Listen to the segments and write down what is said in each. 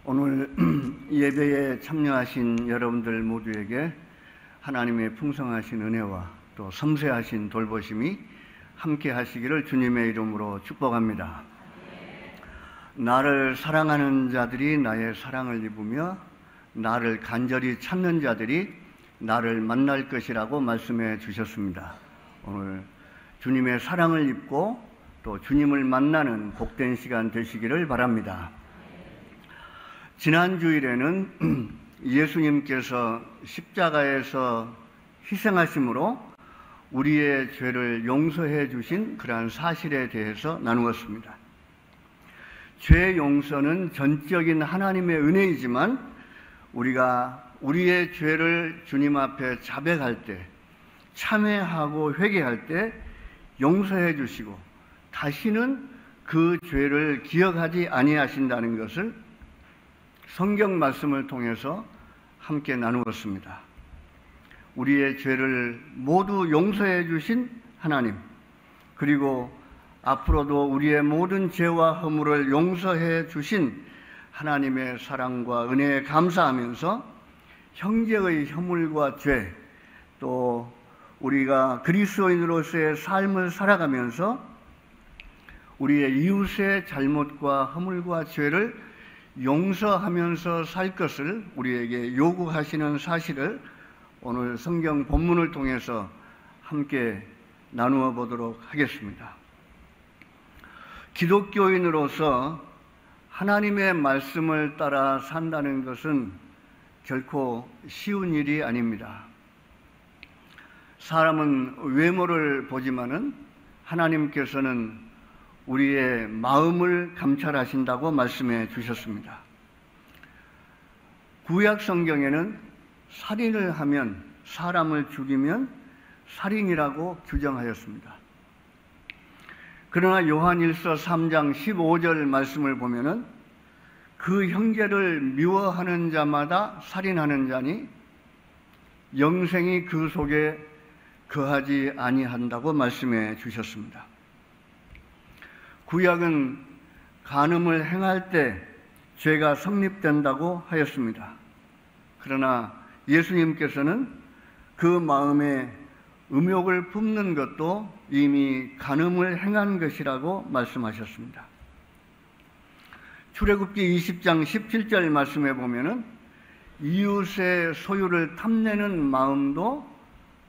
오늘 예배에 참여하신 여러분들 모두에게 하나님의 풍성하신 은혜와 또 섬세하신 돌보심이 함께 하시기를 주님의 이름으로 축복합니다. 나를 사랑하는 자들이 나의 사랑을 입으며 나를 간절히 찾는 자들이 나를 만날 것이라고 말씀해 주셨습니다. 오늘 주님의 사랑을 입고 또 주님을 만나는 복된 시간 되시기를 바랍니다. 지난 주일에는 예수님께서 십자가에서 희생하심으로 우리의 죄를 용서해 주신 그러한 사실에 대해서 나누었습니다. 죄 용서는 전적인 하나님의 은혜이지만 우리가 우리의 죄를 주님 앞에 자백할 때, 참회하고 회개할 때 용서해 주시고 다시는 그 죄를 기억하지 아니하신다는 것을 성경 말씀을 통해서 함께 나누었습니다. 우리의 죄를 모두 용서해 주신 하나님, 그리고 앞으로도 우리의 모든 죄와 허물을 용서해 주신 하나님의 사랑과 은혜에 감사하면서 형제의 허물과 죄, 또 우리가 그리스도인으로서의 삶을 살아가면서 우리의 이웃의 잘못과 허물과 죄를 용서하면서 살 것을 우리에게 요구하시는 사실을 오늘 성경 본문을 통해서 함께 나누어 보도록 하겠습니다. 기독교인으로서 하나님의 말씀을 따라 산다는 것은 결코 쉬운 일이 아닙니다. 사람은 외모를 보지만은 하나님께서는 우리의 마음을 감찰하신다고 말씀해 주셨습니다. 구약 성경에는 살인을 하면, 사람을 죽이면 살인이라고 규정하였습니다. 그러나 요한일서 3장 15절 말씀을 보면은 그 형제를 미워하는 자마다 살인하는 자니 영생이 그 속에 거하지 아니한다고 말씀해 주셨습니다. 구약은 간음을 행할 때 죄가 성립된다고 하였습니다. 그러나 예수님께서는 그 마음에 음욕을 품는 것도 이미 간음을 행한 것이라고 말씀하셨습니다. 출애굽기 20장 17절 말씀에 보면은 이웃의 소유를 탐내는 마음도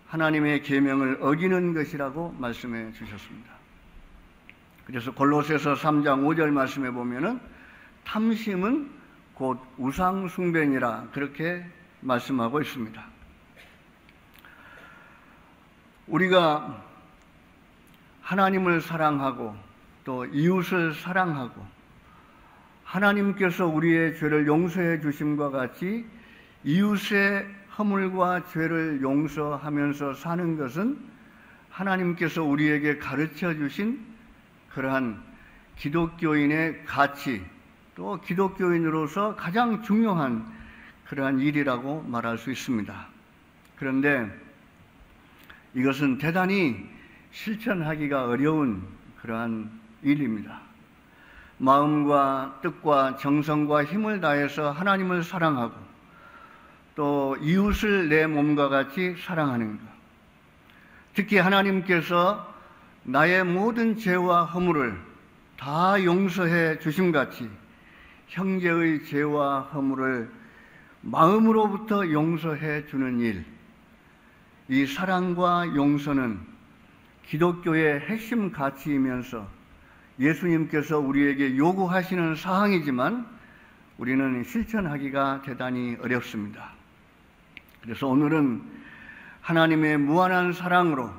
하나님의 계명을 어기는 것이라고 말씀해 주셨습니다. 그래서 골로새서 3장 5절 말씀에 보면은 탐심은 곧 우상 숭배니라 그렇게 말씀하고 있습니다. 우리가 하나님을 사랑하고 또 이웃을 사랑하고 하나님께서 우리의 죄를 용서해 주심과 같이 이웃의 허물과 죄를 용서하면서 사는 것은 하나님께서 우리에게 가르쳐 주신 그러한 기독교인의 가치, 또 기독교인으로서 가장 중요한 그러한 일이라고 말할 수 있습니다. 그런데 이것은 대단히 실천하기가 어려운 그러한 일입니다. 마음과 뜻과 정성과 힘을 다해서 하나님을 사랑하고 또 이웃을 내 몸과 같이 사랑하는 것. 특히 하나님께서 나의 모든 죄와 허물을 다 용서해 주심같이 형제의 죄와 허물을 마음으로부터 용서해 주는 일, 이 사랑과 용서는 기독교의 핵심 가치이면서 예수님께서 우리에게 요구하시는 사항이지만 우리는 실천하기가 대단히 어렵습니다. 그래서 오늘은 하나님의 무한한 사랑으로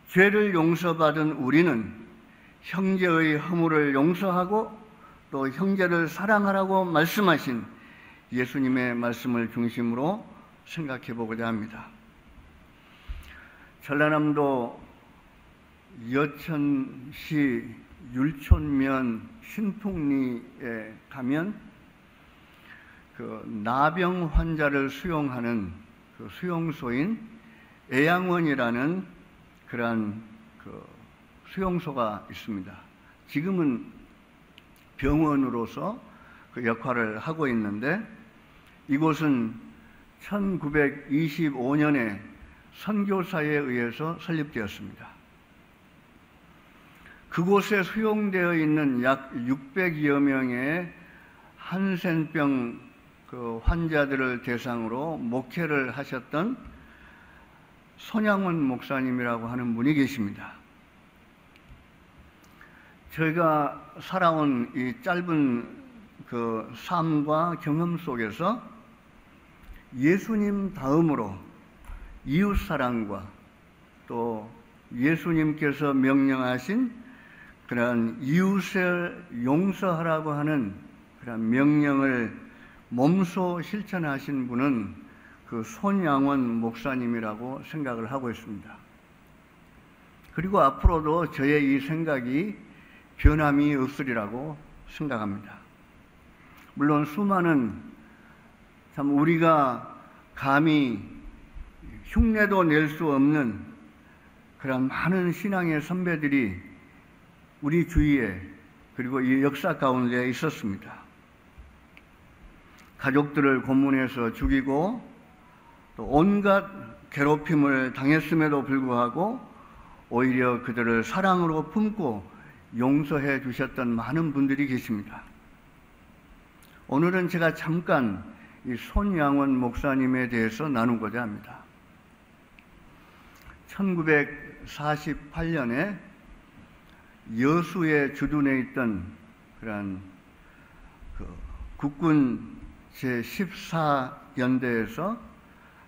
죄를 용서받은 우리는 형제의 허물을 용서하고 또 형제를 사랑하라고 말씀하신 예수님의 말씀을 중심으로 생각해 보고자 합니다. 전라남도 여천시 율촌면 신풍리에 가면 그 나병 환자를 수용하는 그 수용소인 애양원이라는 그러한 그 수용소가 있습니다. 지금은 병원으로서 그 역할을 하고 있는데, 이곳은 1925년에 선교사에 의해서 설립되었습니다. 그곳에 수용되어 있는 약 600여 명의 한센병 환자들을 대상으로 목회를 하셨던 손양원 목사님이라고 하는 분이 계십니다. 저희가 살아온 이 짧은 그 삶과 경험 속에서 예수님 다음으로 이웃사랑과 또 예수님께서 명령하신 그런 이웃을 용서하라고 하는 그런 명령을 몸소 실천하신 분은 그 손양원 목사님이라고 생각을 하고 있습니다. 그리고 앞으로도 저의 이 생각이 변함이 없으리라고 생각합니다. 물론 수많은 참 우리가 감히 흉내도 낼 수 없는 그런 많은 신앙의 선배들이 우리 주위에 그리고 이 역사 가운데 있었습니다. 가족들을 고문해서 죽이고 또 온갖 괴롭힘을 당했음에도 불구하고 오히려 그들을 사랑으로 품고 용서해 주셨던 많은 분들이 계십니다. 오늘은 제가 잠깐 이 손양원 목사님에 대해서 나누고자 합니다. 1948년에 여수에 주둔해 있던 그런 국군 제14연대에서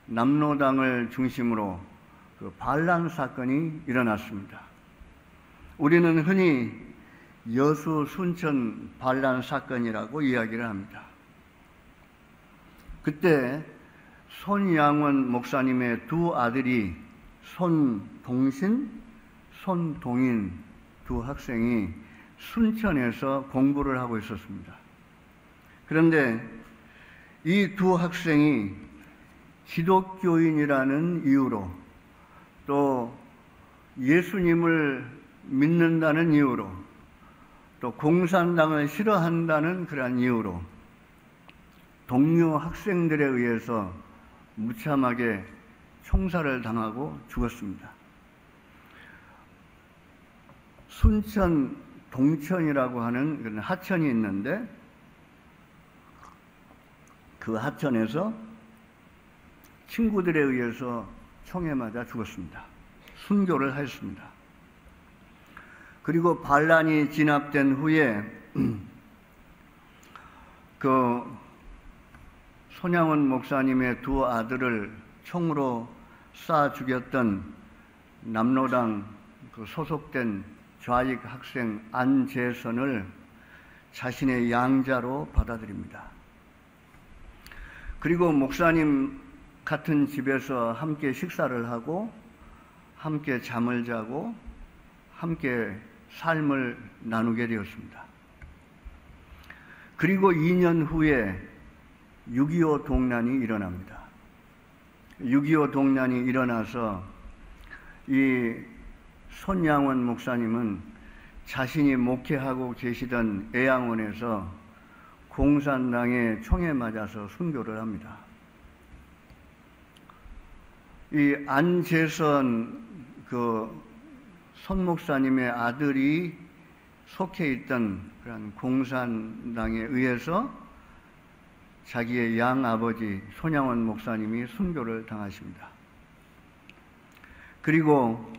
남로당을 중심으로 반란 사건이 일어났습니다. 우리는 흔히 여수 순천 반란 사건이라고 이야기를 합니다. 그때 손양원 목사님의 두 아들이 손동신, 손동인 두 학생이 순천에서 공부를 하고 있었습니다. 그런데 이 두 학생이 기독교인이라는 이유로 또 예수님을 믿는다는 이유로 또 공산당을 싫어한다는 그런 이유로 동료 학생들에 의해서 무참하게 총살을 당하고 죽었습니다. 순천 동천이라고 하는 그런 하천이 있는데 그 하천에서 친구들에 의해서 총에 맞아 죽었습니다. 순교를 하였습니다. 그리고 반란이 진압된 후에 그 손양원 목사님의 두 아들을 총으로 쏴 죽였던 남로당 소속된 좌익 학생 안재선을 자신의 양자로 받아들입니다. 그리고 목사님 같은 집에서 함께 식사를 하고 함께 잠을 자고 함께 삶을 나누게 되었습니다. 그리고 2년 후에 6.25 동란이 일어납니다. 6.25 동란이 일어나서 이 손양원 목사님은 자신이 목회하고 계시던 애양원에서 공산당의 총에 맞아서 순교를 합니다. 이 안재선 손 목사님의 아들이 속해 있던 그런 공산당에 의해서 자기의 양아버지 손양원 목사님이 순교를 당하십니다. 그리고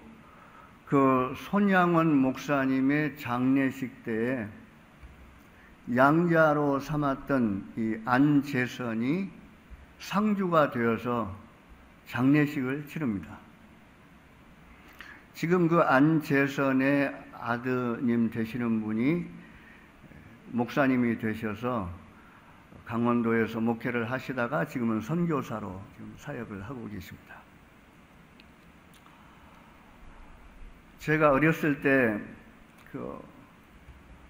그 손양원 목사님의 장례식 때에 양자로 삼았던 이 안재선이 상주가 되어서 장례식을 치릅니다. 지금 그 안재선의 아드님 되시는 분이 목사님이 되셔서 강원도에서 목회를 하시다가 지금은 선교사로 지금 사역을 하고 계십니다. 제가 어렸을 때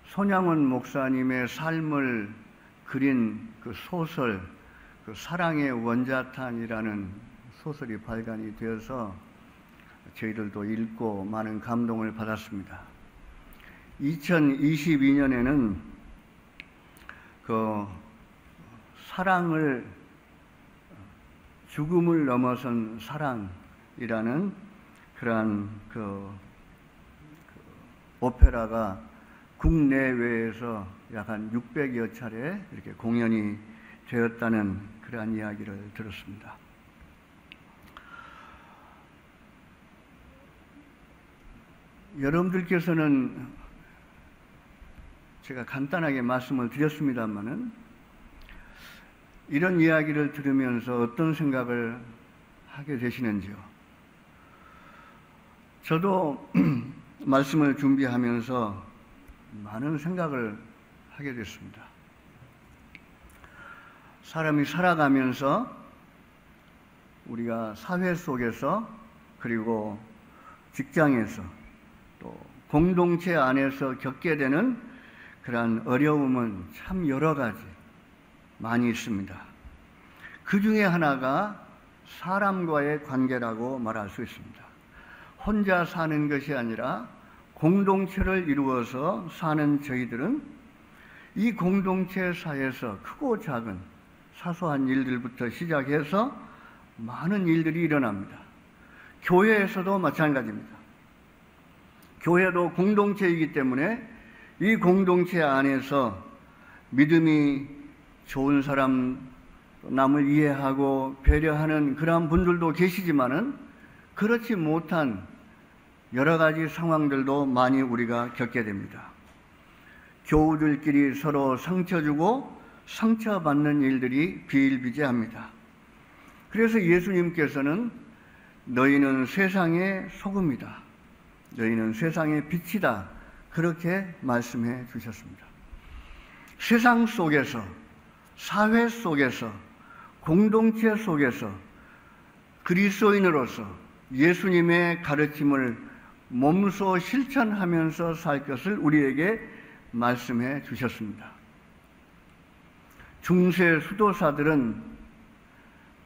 손양원 목사님의 삶을 그린 그 소설, 사랑의 원자탄이라는 소설이 발간이 되어서 저희들도 읽고 많은 감동을 받았습니다. 2022년에는 그 사랑을, 죽음을 넘어선 사랑이라는 그러한 그 오페라가 국내외에서 약 한 600여 차례 이렇게 공연이 되었다는 그러한 이야기를 들었습니다. 여러분들께서는 제가 간단하게 말씀을 드렸습니다마는 이런 이야기를 들으면서 어떤 생각을 하게 되시는지요? 저도 말씀을 준비하면서 많은 생각을 하게 됐습니다. 사람이 살아가면서 우리가 사회 속에서 그리고 직장에서 또 공동체 안에서 겪게 되는 그러한 어려움은 참 여러 가지 많이 있습니다. 그 중에 하나가 사람과의 관계라고 말할 수 있습니다. 혼자 사는 것이 아니라 공동체를 이루어서 사는 저희들은 이 공동체 사이에서 크고 작은 사소한 일들부터 시작해서 많은 일들이 일어납니다. 교회에서도 마찬가지입니다. 교회도 공동체이기 때문에 이 공동체 안에서 믿음이 좋은 사람, 남을 이해하고 배려하는 그러한 분들도 계시지만은 그렇지 못한 여러 가지 상황들도 많이 우리가 겪게 됩니다. 교우들끼리 서로 상처 주고 상처받는 일들이 비일비재합니다. 그래서 예수님께서는 너희는 세상의 소금이다, 너희는 세상의 빛이다, 그렇게 말씀해 주셨습니다. 세상 속에서, 사회 속에서, 공동체 속에서 그리스도인으로서 예수님의 가르침을 몸소 실천하면서 살 것을 우리에게 말씀해 주셨습니다. 중세 수도사들은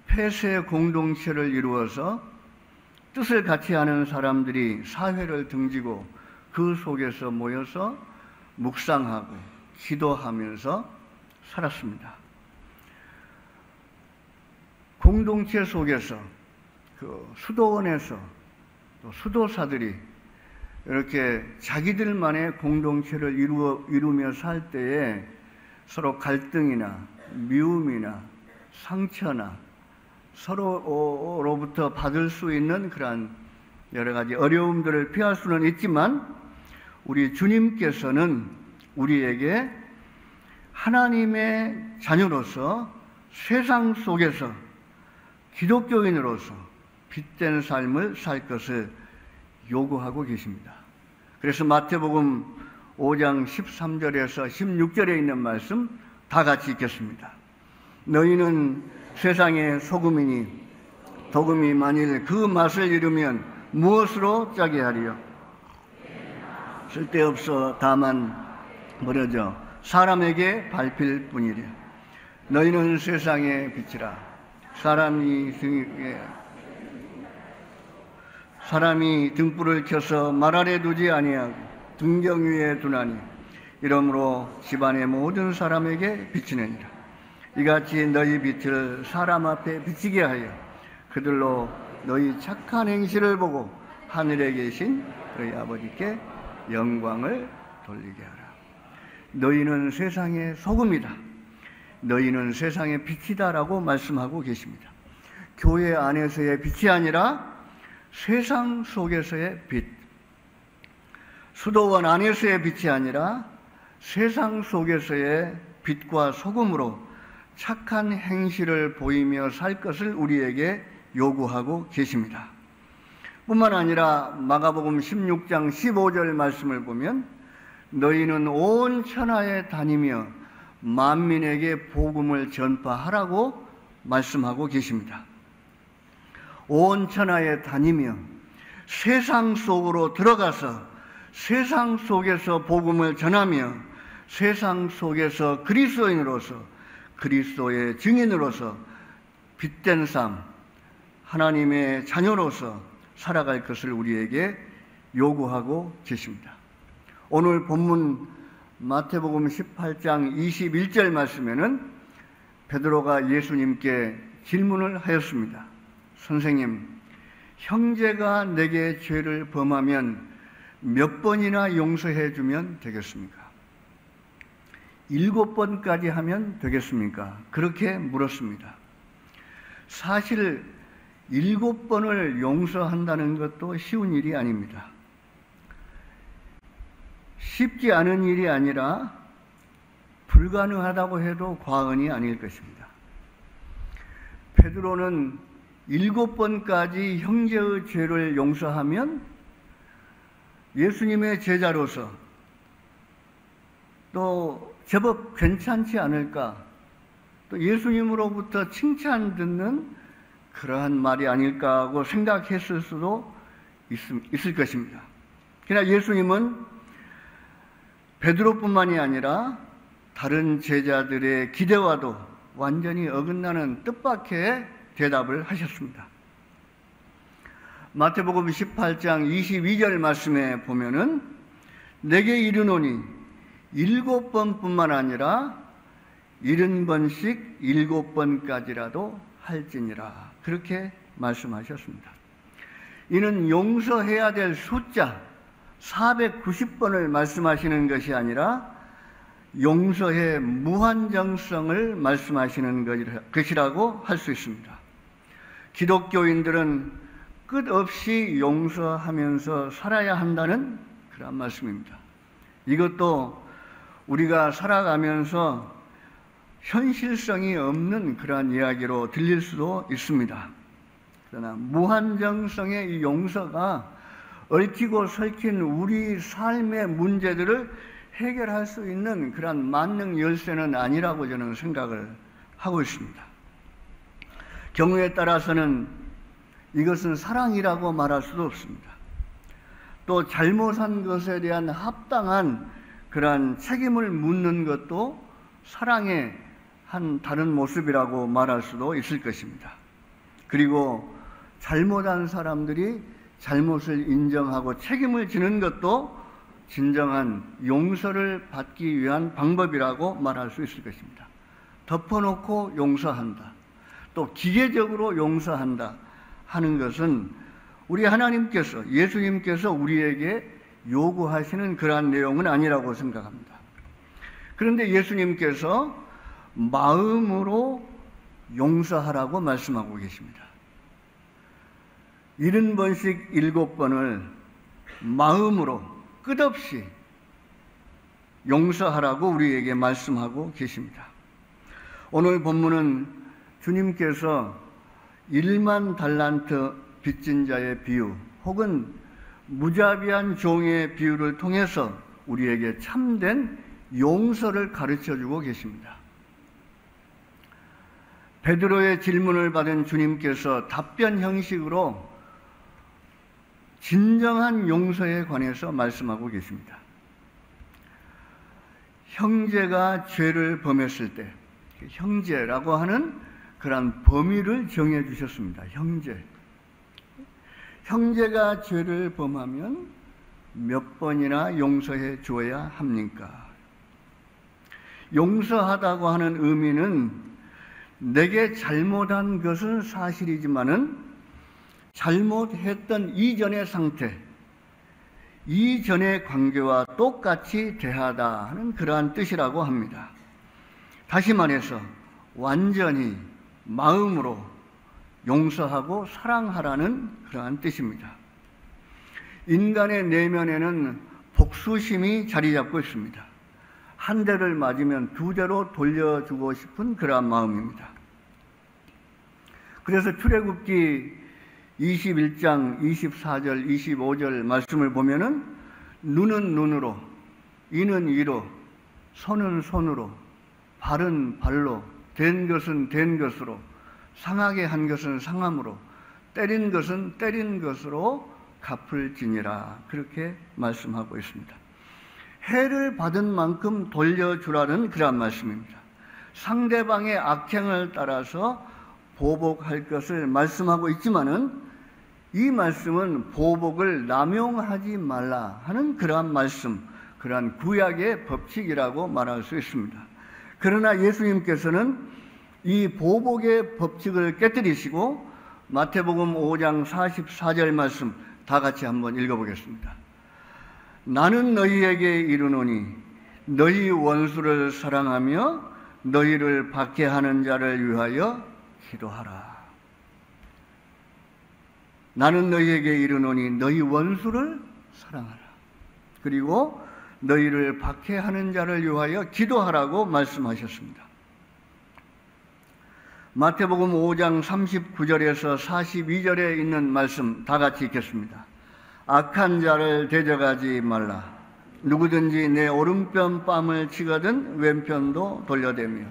폐쇄 공동체를 이루어서 뜻을 같이 하는 사람들이 사회를 등지고 그 속에서 모여서 묵상하고 기도하면서 살았습니다. 공동체 속에서 그 수도원에서 또 수도사들이 이렇게 자기들만의 공동체를 이루며 살 때에 서로 갈등이나 미움이나 상처나 서로로부터 받을 수 있는 그러한 여러 가지 어려움들을 피할 수는 있지만 우리 주님께서는 우리에게 하나님의 자녀로서 세상 속에서 기독교인으로서 빛된 삶을 살 것을 요구하고 계십니다. 그래서 마태복음 5장 13절에서 16절에 있는 말씀 다 같이 읽겠습니다. 너희는 세상의 소금이니 도금이 만일 그 맛을 잃으면 무엇으로 짜게 하리요? 쓸데없어 다만 버려져 사람에게 밟힐 뿐이랴. 너희는 세상의 빛이라. 사람이 등불을 켜서 말 아래 두지 아니하고 등경 위에 두나니 이러므로 집안의 모든 사람에게 비치느니라. 이같이 너희 빛을 사람 앞에 비치게 하여 그들로 너희 착한 행실을 보고 하늘에 계신 너희 아버지께 영광을 돌리게 하라. 너희는 세상의 소금이다, 너희는 세상의 빛이다라고 말씀하고 계십니다. 교회 안에서의 빛이 아니라 세상 속에서의 빛, 수도원 안에서의 빛이 아니라 세상 속에서의 빛과 소금으로 착한 행실을 보이며 살 것을 우리에게 요구하고 계십니다. 뿐만 아니라 마가복음 16장 15절 말씀을 보면 너희는 온 천하에 다니며 만민에게 복음을 전파하라고 말씀하고 계십니다. 온 천하에 다니며 세상 속으로 들어가서 세상 속에서 복음을 전하며 세상 속에서 그리스도인으로서 그리스도의 증인으로서 빛된 삶, 하나님의 자녀로서 살아갈 것을 우리에게 요구하고 계십니다. 오늘 본문 마태복음 18장 21절 말씀에는 베드로가 예수님께 질문을 하였습니다. 선생님, 형제가 내게 죄를 범하면 몇 번이나 용서해 주면 되겠습니까? 7번까지 하면 되겠습니까? 그렇게 물었습니다. 사실 7번을 용서한다는 것도 쉬운 일이 아닙니다. 쉽지 않은 일이 아니라 불가능하다고 해도 과언이 아닐 것입니다. 베드로는 7번까지 형제의 죄를 용서하면 예수님의 제자로서 또 제법 괜찮지 않을까, 또 예수님으로부터 칭찬 듣는 그러한 말이 아닐까 하고 생각했을 수도 있을 것입니다. 그러나 예수님은 베드로뿐만이 아니라 다른 제자들의 기대와도 완전히 어긋나는 뜻밖의 대답을 하셨습니다. 마태복음 18장 22절 말씀에 보면은 내게 이르노니 7번뿐만 아니라 70번씩 7번까지라도 할지니라. 그렇게 말씀하셨습니다. 이는 용서해야 될 숫자 490번을 말씀하시는 것이 아니라 용서의 무한정성을 말씀하시는 것이라고 할 수 있습니다. 기독교인들은 끝없이 용서하면서 살아야 한다는 그런 말씀입니다. 이것도 우리가 살아가면서 현실성이 없는 그러한 이야기로 들릴 수도 있습니다. 그러나 무한정성의 이 용서가 얽히고 설킨 우리 삶의 문제들을 해결할 수 있는 그런 만능 열쇠는 아니라고 저는 생각을 하고 있습니다. 경우에 따라서는 이것은 사랑이라고 말할 수도 없습니다. 또 잘못한 것에 대한 합당한 그러한 책임을 묻는 것도 사랑의 한 다른 모습이라고 말할 수도 있을 것입니다. 그리고 잘못한 사람들이 잘못을 인정하고 책임을 지는 것도 진정한 용서를 받기 위한 방법이라고 말할 수 있을 것입니다. 덮어놓고 용서한다, 또 기계적으로 용서한다 하는 것은 우리 하나님께서, 예수님께서 우리에게 요구하시는 그러한 내용은 아니라고 생각합니다. 그런데 예수님께서 마음으로 용서하라고 말씀하고 계십니다. 70번씩 7번을 마음으로 끝없이 용서하라고 우리에게 말씀하고 계십니다. 오늘 본문은 주님께서 1만 달란트 빚진 자의 비유 혹은 무자비한 종의 비유를 통해서 우리에게 참된 용서를 가르쳐주고 계십니다. 베드로의 질문을 받은 주님께서 답변 형식으로 진정한 용서에 관해서 말씀하고 계십니다. 형제가 죄를 범했을 때, 형제라고 하는 그런 범위를 정해 주셨습니다. 형제가 죄를 범하면 몇 번이나 용서해 줘야 합니까? 용서하다고 하는 의미는 내게 잘못한 것은 사실이지만은 잘못했던 이전의 상태, 이전의 관계와 똑같이 대하다 하는 그러한 뜻이라고 합니다. 다시 말해서 완전히 마음으로 용서하고 사랑하라는 그러한 뜻입니다. 인간의 내면에는 복수심이 자리 잡고 있습니다. 한 대를 맞으면 두 대로 돌려주고 싶은 그러한 마음입니다. 그래서 출애굽기 21장 24절 25절 말씀을 보면은 눈은 눈으로, 이는 이로, 손은 손으로, 발은 발로, 된 것은 된 것으로, 상하게 한 것은 상함으로, 때린 것은 때린 것으로 갚을지니라. 그렇게 말씀하고 있습니다. 해를 받은 만큼 돌려주라는 그런 말씀입니다. 상대방의 악행을 따라서 보복할 것을 말씀하고 있지만은 이 말씀은 보복을 남용하지 말라 하는 그러한 말씀, 그러한 구약의 법칙이라고 말할 수 있습니다. 그러나 예수님께서는 이 보복의 법칙을 깨뜨리시고 마태복음 5장 44절 말씀 다 같이 한번 읽어보겠습니다. 나는 너희에게 이르노니 너희 원수를 사랑하며 너희를 박해하는 자를 위하여 기도하라. 나는 너희에게 이르노니 너희 원수를 사랑하라. 그리고 너희를 박해하는 자를 위하여 기도하라고 말씀하셨습니다. 마태복음 5장 39절에서 42절에 있는 말씀 다 같이 읽겠습니다. 악한 자를 대적하지 말라. 누구든지 내 오른편 뺨을 치거든 왼편도 돌려대며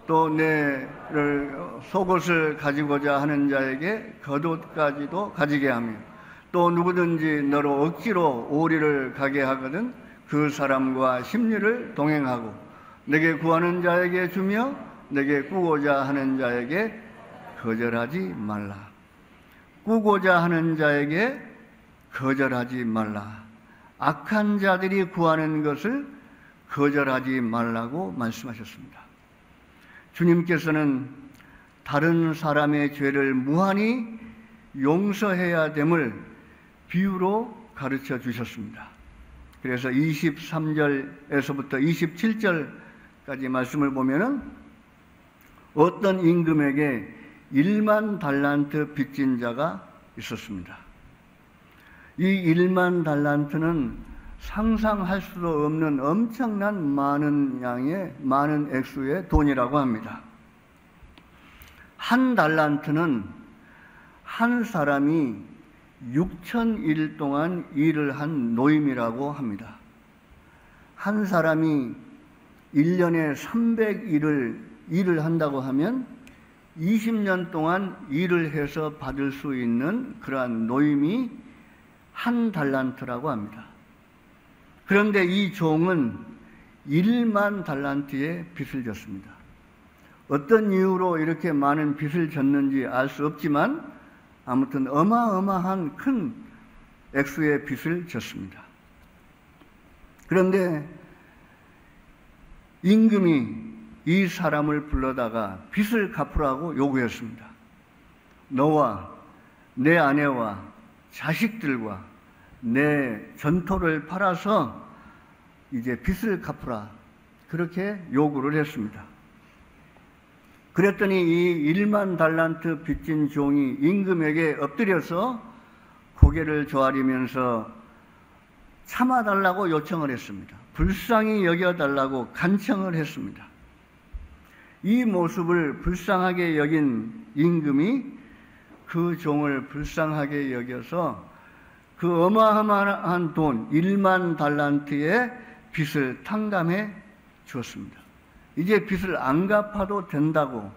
또 내를 속옷을 가지고자 하는 자에게 겉옷까지도 가지게 하며 또 누구든지 너로 억지로 오리를 가게 하거든 그 사람과 심리를 동행하고 내게 구하는 자에게 주며 내게 꾸고자 하는 자에게 거절하지 말라. 꾸고자 하는 자에게 거절하지 말라. 악한 자들이 구하는 것을 거절하지 말라고 말씀하셨습니다. 주님께서는 다른 사람의 죄를 무한히 용서해야 됨을 비유로 가르쳐 주셨습니다. 그래서 23절에서부터 27절까지 말씀을 보면은 어떤 임금에게 1만 달란트 빚진 자가 있었습니다. 이 1만 달란트는 상상할 수도 없는 엄청난 많은 액수의 돈이라고 합니다. 한 달란트는 한 사람이 6,000일 동안 일을 한 노임이라고 합니다. 한 사람이 1년에 300일을 한다고 하면 20년 동안 일을 해서 받을 수 있는 그러한 노임이 한 달란트라고 합니다. 그런데 이 종은 1만 달란트의 빚을 졌습니다. 어떤 이유로 이렇게 많은 빚을 졌는지 알 수 없지만 아무튼 어마어마한 큰 액수의 빚을 졌습니다. 그런데 임금이 이 사람을 불러다가 빚을 갚으라고 요구했습니다. 너와 내 아내와 자식들과 내 전토를 팔아서 이제 빚을 갚으라. 그렇게 요구를 했습니다. 그랬더니 이 1만 달란트 빚진 종이 임금에게 엎드려서 고개를 조아리면서 참아달라고 요청을 했습니다. 불쌍히 여겨달라고 간청을 했습니다. 이 모습을 불쌍하게 여긴 임금이 그 종을 불쌍하게 여겨서 그 어마어마한 돈 1만 달란트의 빚을 탕감해 주었습니다. 이제 빚을 안 갚아도 된다고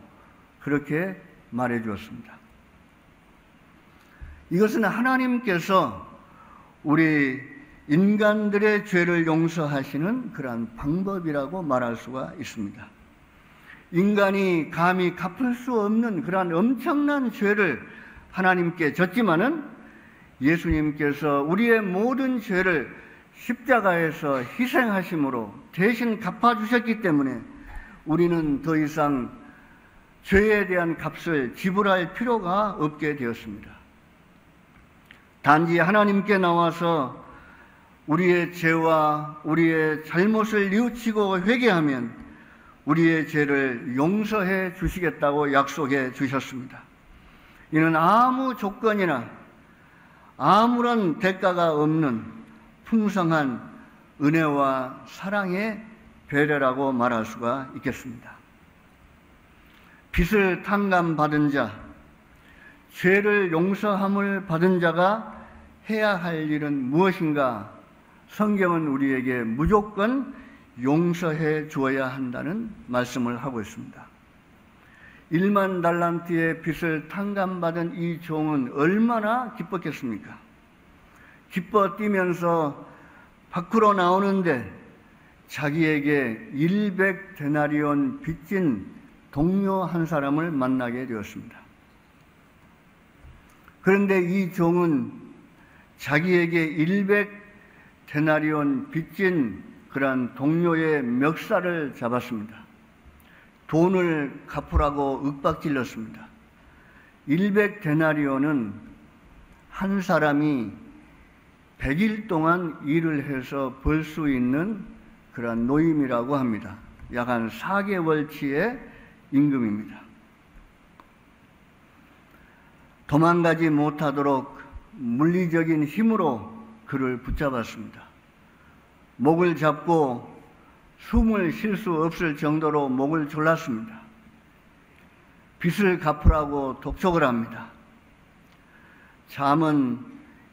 그렇게 말해 주었습니다. 이것은 하나님께서 우리 인간들의 죄를 용서하시는 그러한 방법이라고 말할 수가 있습니다. 인간이 감히 갚을 수 없는 그러한 엄청난 죄를 하나님께 졌지만은 예수님께서 우리의 모든 죄를 십자가에서 희생하심으로 대신 갚아주셨기 때문에 우리는 더 이상 죄에 대한 값을 지불할 필요가 없게 되었습니다. 단지 하나님께 나와서 우리의 죄와 우리의 잘못을 뉘우치고 회개하면 우리의 죄를 용서해 주시겠다고 약속해 주셨습니다. 이는 아무 조건이나 아무런 대가가 없는 풍성한 은혜와 사랑의 배려라고 말할 수가 있겠습니다. 빚을 탕감받은 자, 죄를 용서함을 받은 자가 해야 할 일은 무엇인가? 성경은 우리에게 무조건 용서해 주어야 한다는 말씀을 하고 있습니다. 1만 달란트의 빚을 탕감받은 이 종은 얼마나 기뻤겠습니까? 기뻐 뛰면서 밖으로 나오는데 자기에게 100데나리온 빚진 동료 한 사람을 만나게 되었습니다. 그런데 이 종은 자기에게 데나리온 빚진 그러한 동료의 멱살을 잡았습니다. 돈을 갚으라고 윽박질렀습니다. 100데나리온은 한 사람이 100일 동안 일을 해서 벌 수 있는 그러한 노임이라고 합니다. 약 한 4개월치의 임금입니다. 도망가지 못하도록 물리적인 힘으로 그를 붙잡았습니다. 목을 잡고 숨을 쉴 수 없을 정도로 목을 졸랐습니다. 빚을 갚으라고 독촉을 합니다. 잠언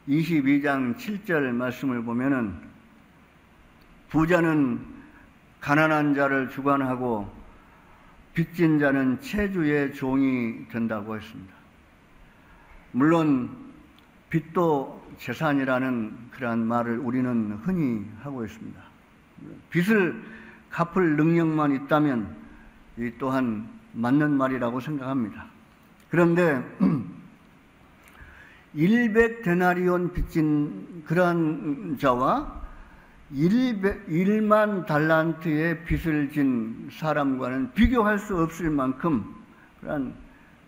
22장 7절 말씀을 보면은 부자는 가난한 자를 주관하고 빚진 자는 채주의 종이 된다고 했습니다. 물론 빚도 재산이라는 그러한 말을 우리는 흔히 하고 있습니다. 빚을 갚을 능력만 있다면 이 또한 맞는 말이라고 생각합니다. 그런데 100데나리온 빚진 그러한 자와 1만 달란트의 빚을 진 사람과는 비교할 수 없을 만큼 그러한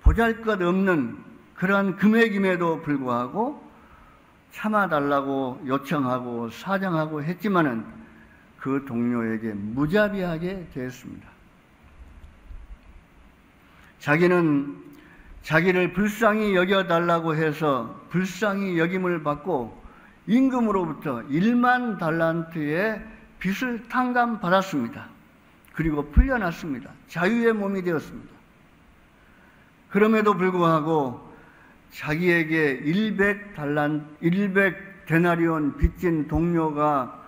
보잘것없는 그러한 금액임에도 불구하고 참아달라고 요청하고 사정하고 했지만은 그 동료에게 무자비하게 대했습니다. 자기는 자기를 불쌍히 여겨달라고 해서 불쌍히 여김을 받고 임금으로부터 1만 달란트의 빚을 탕감받았습니다. 그리고 풀려났습니다. 자유의 몸이 되었습니다. 그럼에도 불구하고 자기에게 100데나리온 빚진 동료가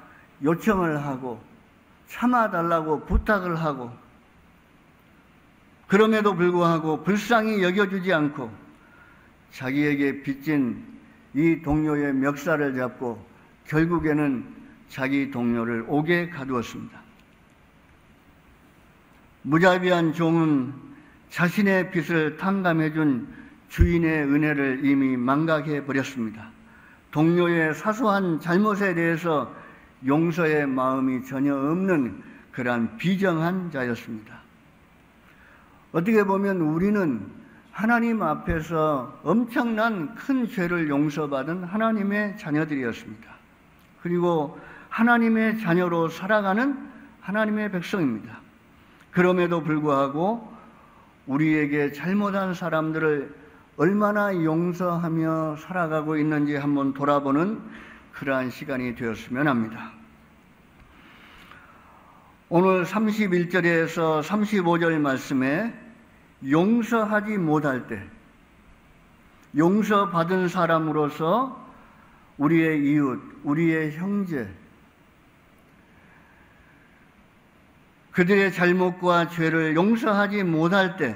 요청을 하고 참아달라고 부탁을 하고 그럼에도 불구하고 불쌍히 여겨주지 않고 자기에게 빚진 이 동료의 멱살을 잡고 결국에는 자기 동료를 옥에 가두었습니다. 무자비한 종은 자신의 빚을 탕감해준 주인의 은혜를 이미 망각해 버렸습니다. 동료의 사소한 잘못에 대해서 용서의 마음이 전혀 없는 그러한 비정한 자였습니다. 어떻게 보면 우리는 하나님 앞에서 엄청난 큰 죄를 용서받은 하나님의 자녀들이었습니다. 그리고 하나님의 자녀로 살아가는 하나님의 백성입니다. 그럼에도 불구하고 우리에게 잘못한 사람들을 얼마나 용서하며 살아가고 있는지 한번 돌아보는 그러한 시간이 되었으면 합니다. 오늘 31절에서 35절 말씀에 용서하지 못할 때 용서받은 사람으로서 우리의 이웃, 우리의 형제, 그들의 잘못과 죄를 용서하지 못할 때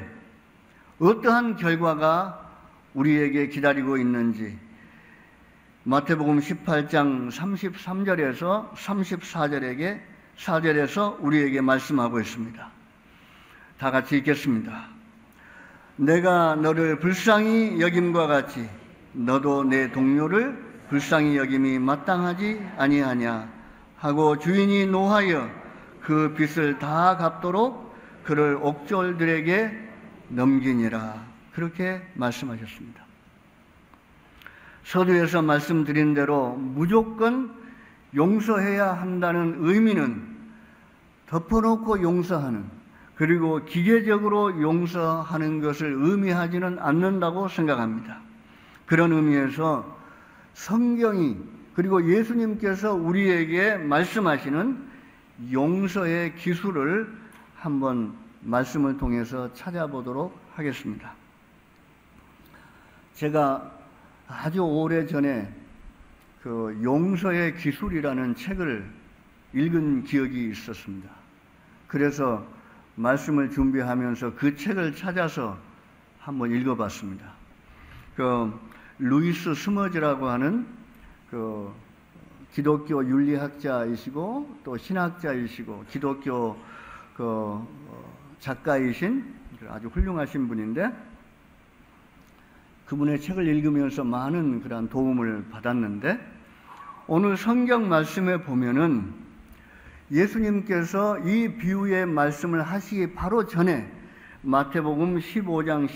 어떠한 결과가 우리에게 기다리고 있는지 마태복음 18장 33절에서 34절에서 우리에게 말씀하고 있습니다. 다 같이 읽겠습니다. 내가 너를 불쌍히 여김과 같이 너도 내 동료를 불쌍히 여김이 마땅하지 아니하냐 하고 주인이 노하여 그 빚을 다 갚도록 그를 옥졸들에게 넘기니라. 그렇게 말씀하셨습니다. 서두에서 말씀드린 대로 무조건 용서해야 한다는 의미는 덮어놓고 용서하는, 그리고 기계적으로 용서하는 것을 의미하지는 않는다고 생각합니다. 그런 의미에서 성경이, 그리고 예수님께서 우리에게 말씀하시는 용서의 기술을 한번 말씀을 통해서 찾아보도록 하겠습니다. 제가 아주 오래전에 그 용서의 기술이라는 책을 읽은 기억이 있었습니다. 그래서 말씀을 준비하면서 그 책을 찾아서 한번 읽어봤습니다. 그 루이스 스머즈라고 하는 그 기독교 윤리학자이시고 또 신학자이시고 기독교 그 작가이신 아주 훌륭하신 분인데, 그분의 책을 읽으면서 많은 그런 도움을 받았는데, 오늘 성경 말씀에 보면은 예수님께서 이 비유의 말씀을 하시기 바로 전에 마태복음 15장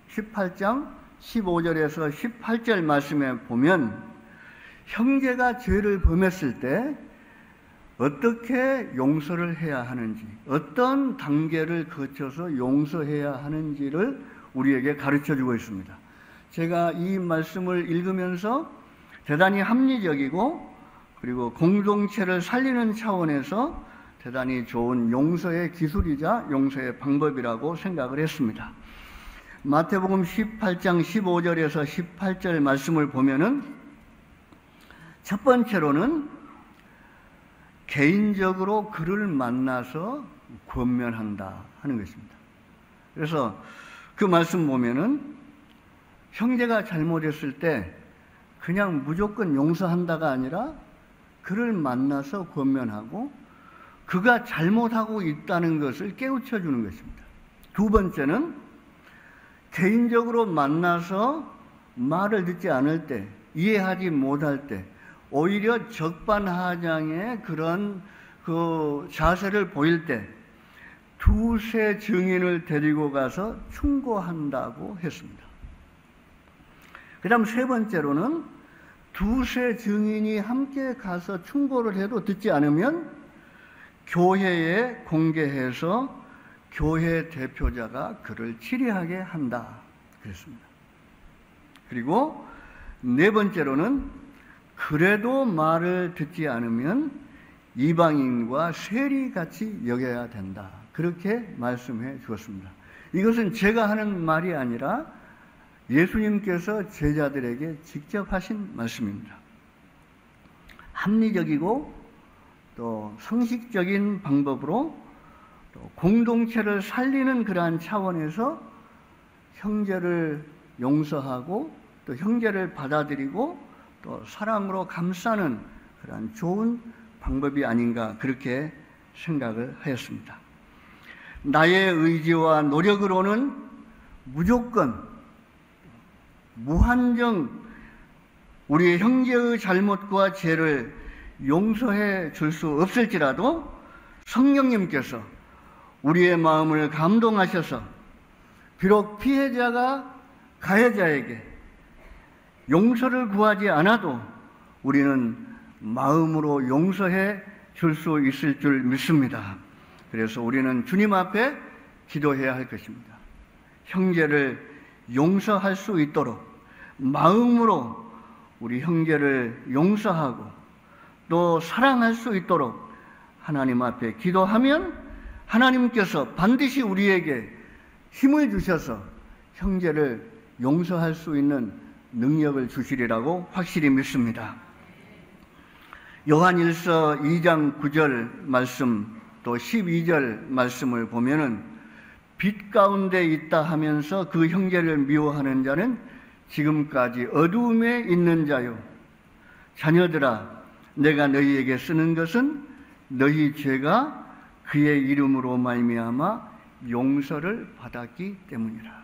18장 15절에서 18절 말씀에 보면 형제가 죄를 범했을 때 어떻게 용서를 해야 하는지, 어떤 단계를 거쳐서 용서해야 하는지를 우리에게 가르쳐주고 있습니다. 제가 이 말씀을 읽으면서 대단히 합리적이고 그리고 공동체를 살리는 차원에서 대단히 좋은 용서의 기술이자 용서의 방법이라고 생각을 했습니다. 마태복음 18장 15절에서 18절 말씀을 보면은 첫 번째로는 개인적으로 그를 만나서 권면한다 하는 것입니다. 그래서 그 말씀 보면은 형제가 잘못했을 때 그냥 무조건 용서한다가 아니라 그를 만나서 권면하고 그가 잘못하고 있다는 것을 깨우쳐 주는 것입니다. 두 번째는 개인적으로 만나서 말을 듣지 않을 때, 이해하지 못할 때 오히려 적반하장의 그런 그 자세를 보일 때 두세 증인을 데리고 가서 충고한다고 했습니다. 그 다음 세 번째로는 두세 증인이 함께 가서 충고를 해도 듣지 않으면 교회에 공개해서 교회 대표자가 그를 치리하게 한다 그랬습니다. 그리고 네 번째로는 그래도 말을 듣지 않으면 이방인과 세리같이 여겨야 된다. 그렇게 말씀해 주었습니다. 이것은 제가 하는 말이 아니라 예수님께서 제자들에게 직접 하신 말씀입니다. 합리적이고 또 상식적인 방법으로 또 공동체를 살리는 그러한 차원에서 형제를 용서하고 또 형제를 받아들이고 또 사랑으로 감싸는 그러한 좋은 방법이 아닌가 그렇게 생각을 하였습니다. 나의 의지와 노력으로는 무조건 무한정 우리의 형제의 잘못과 죄를 용서해 줄 수 없을지라도 성령님께서 우리의 마음을 감동하셔서 비록 피해자가 가해자에게 용서를 구하지 않아도 우리는 마음으로 용서해 줄 수 있을 줄 믿습니다. 그래서 우리는 주님 앞에 기도해야 할 것입니다. 형제를 용서할 수 있도록 마음으로 우리 형제를 용서하고 또 사랑할 수 있도록 하나님 앞에 기도하면 하나님께서 반드시 우리에게 힘을 주셔서 형제를 용서할 수 있는 능력을 주시리라고 확실히 믿습니다. 요한일서 2장 9절 말씀 또 12절 말씀을 보면은 빛 가운데 있다 하면서 그 형제를 미워하는 자는 지금까지 어두움에 있는 자요. 자녀들아, 내가 너희에게 쓰는 것은 너희 죄가 그의 이름으로 말미암아 용서를 받았기 때문이라.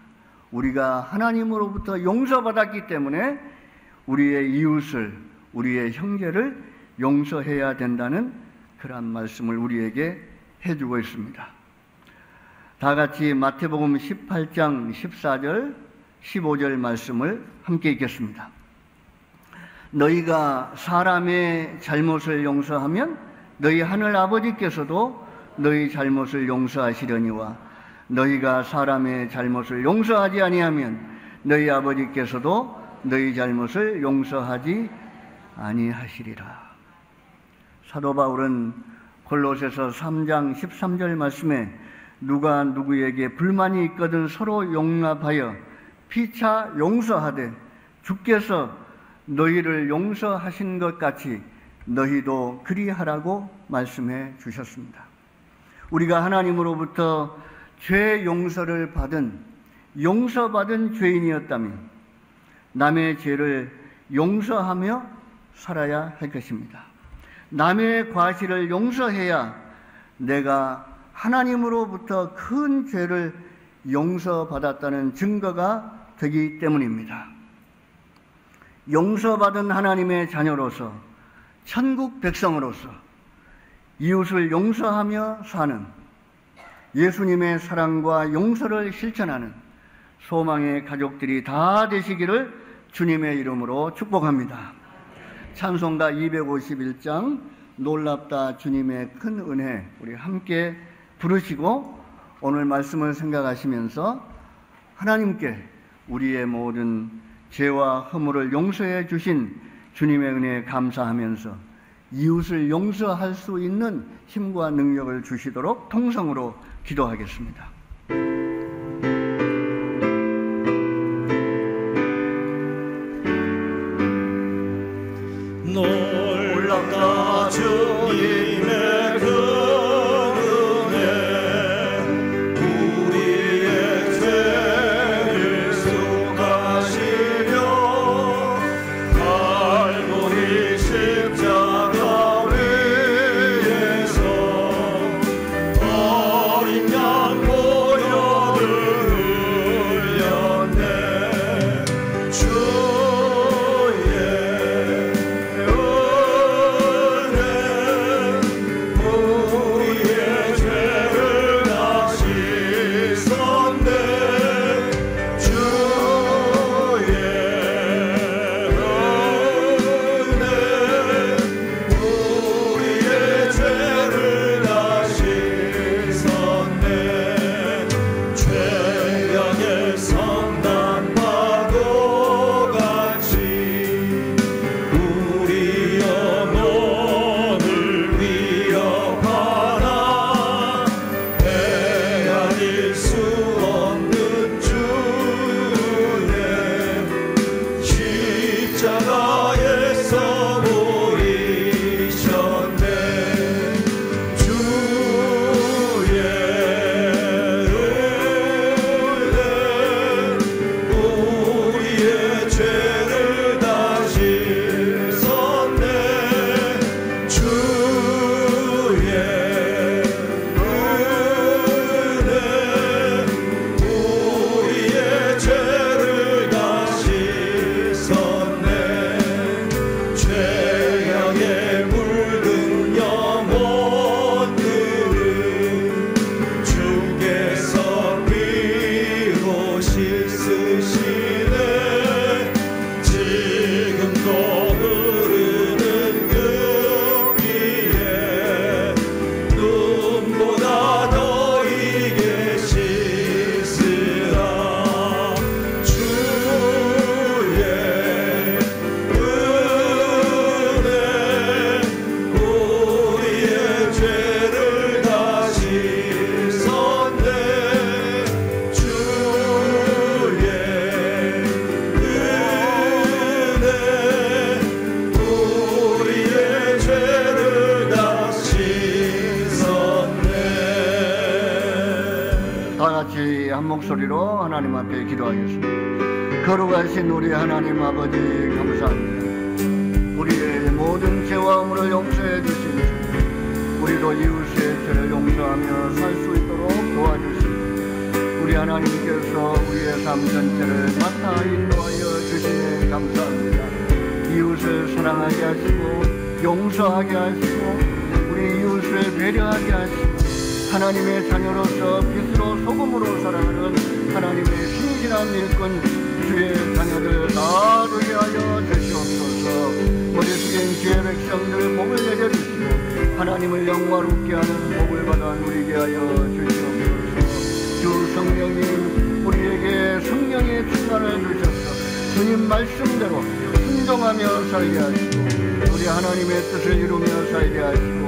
우리가 하나님으로부터 용서받았기 때문에 우리의 이웃을, 우리의 형제를 용서해야 된다는 그러한 말씀을 우리에게 해주고 있습니다. 다 같이 마태복음 18장 14절 15절 말씀을 함께 읽겠습니다. 너희가 사람의 잘못을 용서하면 너희 하늘 아버지께서도 너희 잘못을 용서하시려니와 너희가 사람의 잘못을 용서하지 아니하면 너희 아버지께서도 너희 잘못을 용서하지 아니하시리라. 사도 바울은 골로새서 3장 13절 말씀에 누가 누구에게 불만이 있거든 서로 용납하여 피차 용서하되 주께서 너희를 용서하신 것 같이 너희도 그리하라고 말씀해 주셨습니다. 우리가 하나님으로부터 죄 용서를 받은 용서받은 죄인이었다면 남의 죄를 용서하며 살아야 할 것입니다. 남의 과실을 용서해야 내가 하나님으로부터 큰 죄를 용서받았다는 증거가 되기 때문입니다. 용서받은 하나님의 자녀로서 천국 백성으로서 이웃을 용서하며 사는 예수님의 사랑과 용서를 실천하는 소망의 가족들이 다 되시기를 주님의 이름으로 축복합니다. 찬송가 251장 놀랍다 주님의 큰 은혜, 우리 함께 부르시고 오늘 말씀을 생각하시면서 하나님께 우리의 모든 죄와 허물을 용서해 주신 주님의 은혜에 감사하면서 이웃을 용서할 수 있는 힘과 능력을 주시도록 통성으로 기도하겠습니다. 놀랍다 주님의 그 은혜, 우리의 죄를 속하시며 갈보리 십자가 위에서 어린 양 보혈을 흘렸네. 한 목소리로 하나님 앞에 기도하겠습니다. 거룩하신 우리 하나님 아버지 감사합니다. 우리의 모든 죄와 허물을 용서해 주신 주, 우리도 이웃의 죄를 용서하며 살 수 있도록 도와주시고 우리 하나님께서 우리의 삶 전체를 맡아 인도하여 주시니 감사합니다. 이웃을 사랑하게 하시고 용서하게 하시고 우리 이웃을 배려하게 하시고 하나님의 자녀로서 빛으로 소금으로 살아가는 하나님의 신실한 일꾼 주의 자녀들 다 되게 하여 주시옵소서. 우리 주인 주의 백성들 복을 내려주시고 하나님을 영화롭게 하는 복을 받아 누리게 하여 주시옵소서. 주 성령님 우리에게 성령의 충만을 주셔서 주님 말씀대로 순종하며 살게 하시고 우리 하나님의 뜻을 이루며 살게 하시고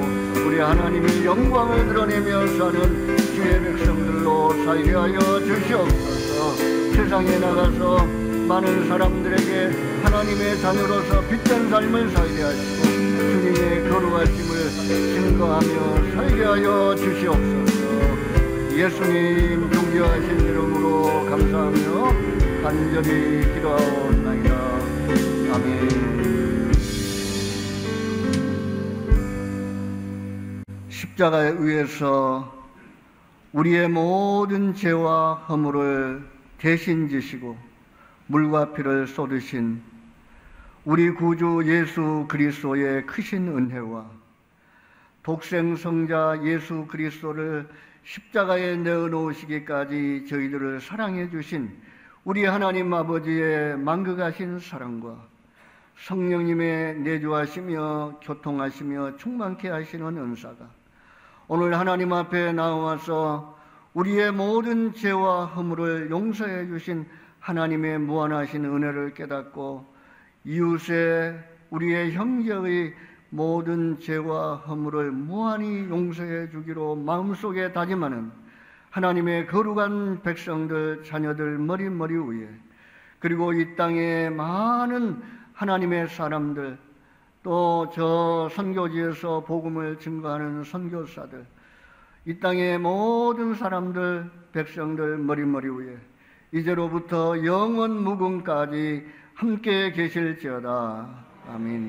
우리 하나님의 영광을 드러내며 사는 주의 백성들로 살게 하여 주시옵소서. 세상에 나가서 많은 사람들에게 하나님의 자녀로서 빛된 삶을 살게 하시고 주님의 거룩하심을 증거하며 살게 하여 주시옵소서. 예수님 존귀하신 이름으로 감사하며 간절히 기도하옵나이다. 아멘. 십자가에 의해서 우리의 모든 죄와 허물을 대신 지시고 물과 피를 쏟으신 우리 구주 예수 그리스도의 크신 은혜와 독생 성자 예수 그리스도를 십자가에 내어놓으시기까지 저희들을 사랑해 주신 우리 하나님 아버지의 만극하신 사랑과 성령님의 내주하시며 교통하시며 충만케 하시는 은사가 오늘 하나님 앞에 나와서 우리의 모든 죄와 허물을 용서해 주신 하나님의 무한하신 은혜를 깨닫고 이웃의 우리의 형제의 모든 죄와 허물을 무한히 용서해 주기로 마음속에 다짐하는 하나님의 거룩한 백성들, 자녀들 머리 위에, 그리고 이 땅에 많은 하나님의 사람들, 또 저 선교지에서 복음을 증거하는 선교사들, 이 땅의 모든 사람들, 백성들 머리 위에 이제로부터 영원 무궁까지 함께 계실지어다. 아멘.